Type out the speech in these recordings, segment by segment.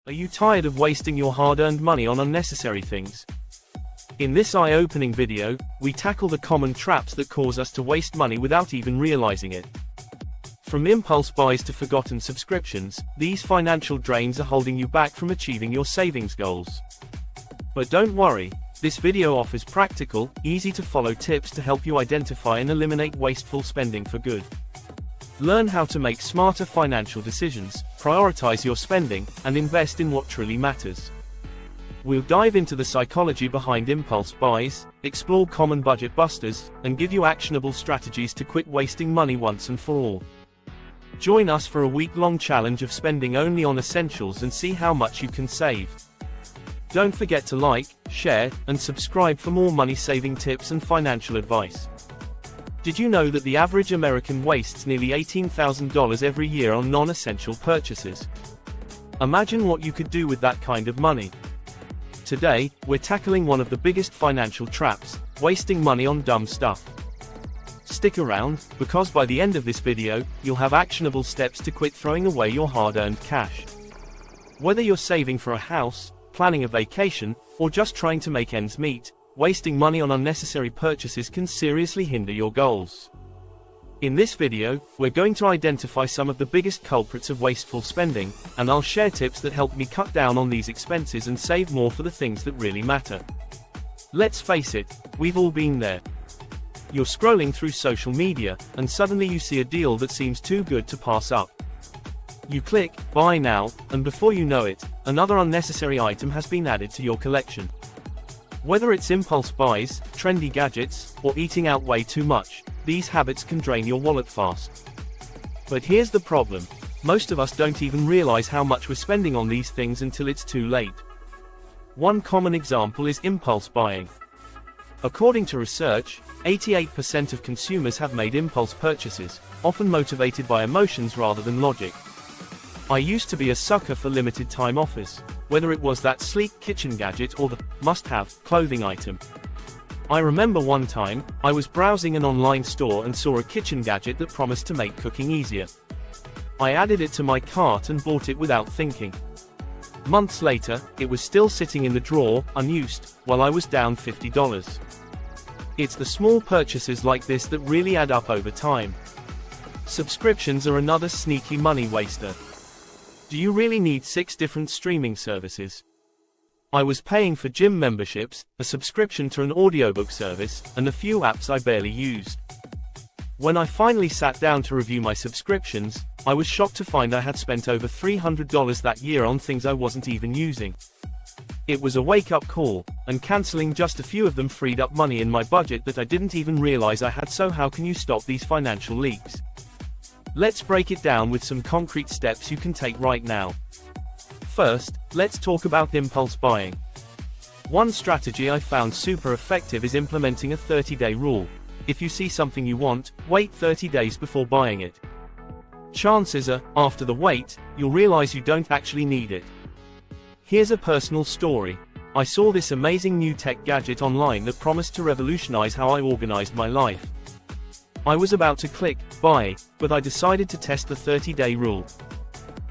Are you tired of wasting your hard-earned money on unnecessary things? In this eye-opening video, we tackle the common traps that cause us to waste money without even realizing it. From impulse buys to forgotten subscriptions, these financial drains are holding you back from achieving your savings goals. But don't worry, this video offers practical, easy-to-follow tips to help you identify and eliminate wasteful spending for good. Learn how to make smarter financial decisions, prioritize your spending, and invest in what truly matters. We'll dive into the psychology behind impulse buys, explore common budget busters, and give you actionable strategies to quit wasting money once and for all. Join us for a week-long challenge of spending only on essentials and see how much you can save. Don't forget to like, share, and subscribe for more money-saving tips and financial advice. Did you know that the average American wastes nearly $18,000 every year on non-essential purchases? Imagine what you could do with that kind of money. Today, we're tackling one of the biggest financial traps, wasting money on dumb stuff. Stick around, because by the end of this video, you'll have actionable steps to quit throwing away your hard-earned cash. Whether you're saving for a house, planning a vacation, or just trying to make ends meet, wasting money on unnecessary purchases can seriously hinder your goals. In this video, we're going to identify some of the biggest culprits of wasteful spending, and I'll share tips that help me cut down on these expenses and save more for the things that really matter. Let's face it, we've all been there. You're scrolling through social media, and suddenly you see a deal that seems too good to pass up. You click, buy now, and before you know it, another unnecessary item has been added to your collection. Whether it's impulse buys, trendy gadgets, or eating out way too much, these habits can drain your wallet fast. But here's the problem. Most of us don't even realize how much we're spending on these things until it's too late. One common example is impulse buying. According to research, 88% of consumers have made impulse purchases, often motivated by emotions rather than logic. I used to be a sucker for limited time offers, whether it was that sleek kitchen gadget or the must-have clothing item. I remember one time, I was browsing an online store and saw a kitchen gadget that promised to make cooking easier. I added it to my cart and bought it without thinking. Months later, it was still sitting in the drawer, unused, while I was down $50. It's the small purchases like this that really add up over time. Subscriptions are another sneaky money waster. Do you really need 6 different streaming services? I was paying for gym memberships, a subscription to an audiobook service, and a few apps I barely used. When I finally sat down to review my subscriptions, I was shocked to find I had spent over $300 that year on things I wasn't even using. It was a wake-up call, and canceling just a few of them freed up money in my budget that I didn't even realize I had. So how can you stop these financial leaks? Let's break it down with some concrete steps you can take right now. First, let's talk about impulse buying. One strategy I found super effective is implementing a 30-day rule. If you see something you want, wait 30 days before buying it. Chances are, after the wait, you'll realize you don't actually need it. Here's a personal story. I saw this amazing new tech gadget online that promised to revolutionize how I organized my life. I was about to click buy, but I decided to test the 30-day rule.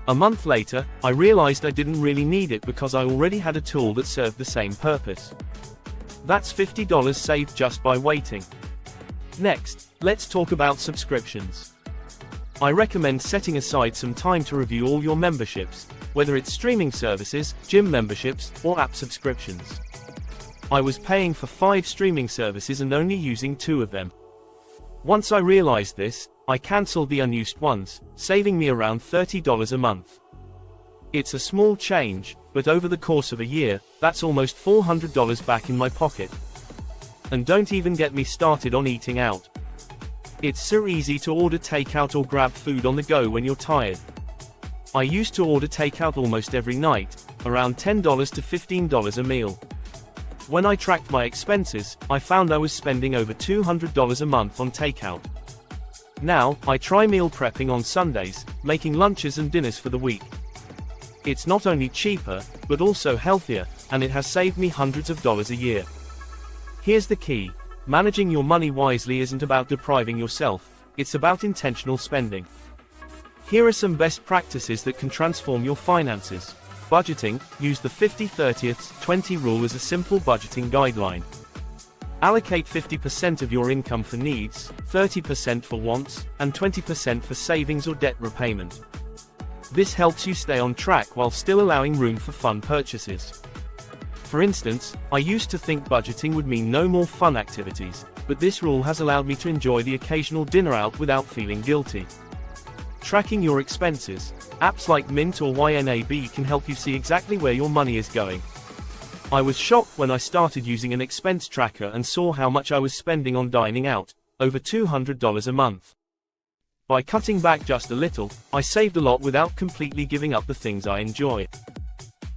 A month later, I realized I didn't really need it because I already had a tool that served the same purpose. That's $50 saved just by waiting. Next, let's talk about subscriptions. I recommend setting aside some time to review all your memberships, whether it's streaming services, gym memberships, or app subscriptions. I was paying for 5 streaming services and only using 2 of them. Once I realized this, I canceled the unused ones, saving me around $30 a month. It's a small change, but over the course of a year, that's almost $400 back in my pocket. And don't even get me started on eating out. It's so easy to order takeout or grab food on the go when you're tired. I used to order takeout almost every night, around $10 to $15 a meal. When I tracked my expenses, I found I was spending over $200 a month on takeout. Now, I try meal prepping on Sundays, making lunches and dinners for the week. It's not only cheaper, but also healthier, and it has saved me hundreds of dollars a year. Here's the key. Managing your money wisely isn't about depriving yourself, it's about intentional spending. Here are some best practices that can transform your finances. Budgeting, use the 50-30-20 rule as a simple budgeting guideline. Allocate 50% of your income for needs, 30% for wants, and 20% for savings or debt repayment. This helps you stay on track while still allowing room for fun purchases. For instance, I used to think budgeting would mean no more fun activities, but this rule has allowed me to enjoy the occasional dinner out without feeling guilty. Tracking your expenses. Apps like Mint or YNAB can help you see exactly where your money is going. I was shocked when I started using an expense tracker and saw how much I was spending on dining out, over $200 a month. By cutting back just a little, I saved a lot without completely giving up the things I enjoy.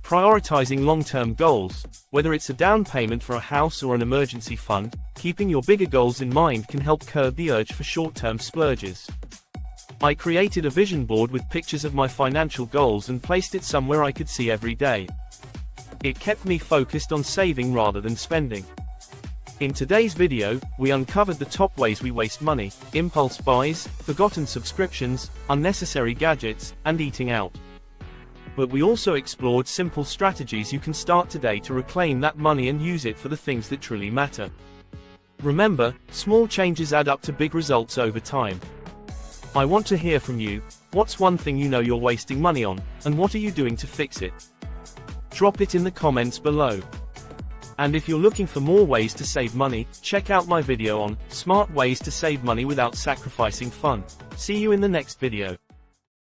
Prioritizing long-term goals, whether it's a down payment for a house or an emergency fund, keeping your bigger goals in mind can help curb the urge for short-term splurges. I created a vision board with pictures of my financial goals and placed it somewhere I could see every day. It kept me focused on saving rather than spending. In today's video, we uncovered the top ways we waste money: impulse buys, forgotten subscriptions, unnecessary gadgets, and eating out. But we also explored simple strategies you can start today to reclaim that money and use it for the things that truly matter. Remember, small changes add up to big results over time. I want to hear from you. What's one thing you know you're wasting money on, and what are you doing to fix it? Drop it in the comments below. And if you're looking for more ways to save money, check out my video on Smart Ways to Save Money Without Sacrificing Fun. See you in the next video.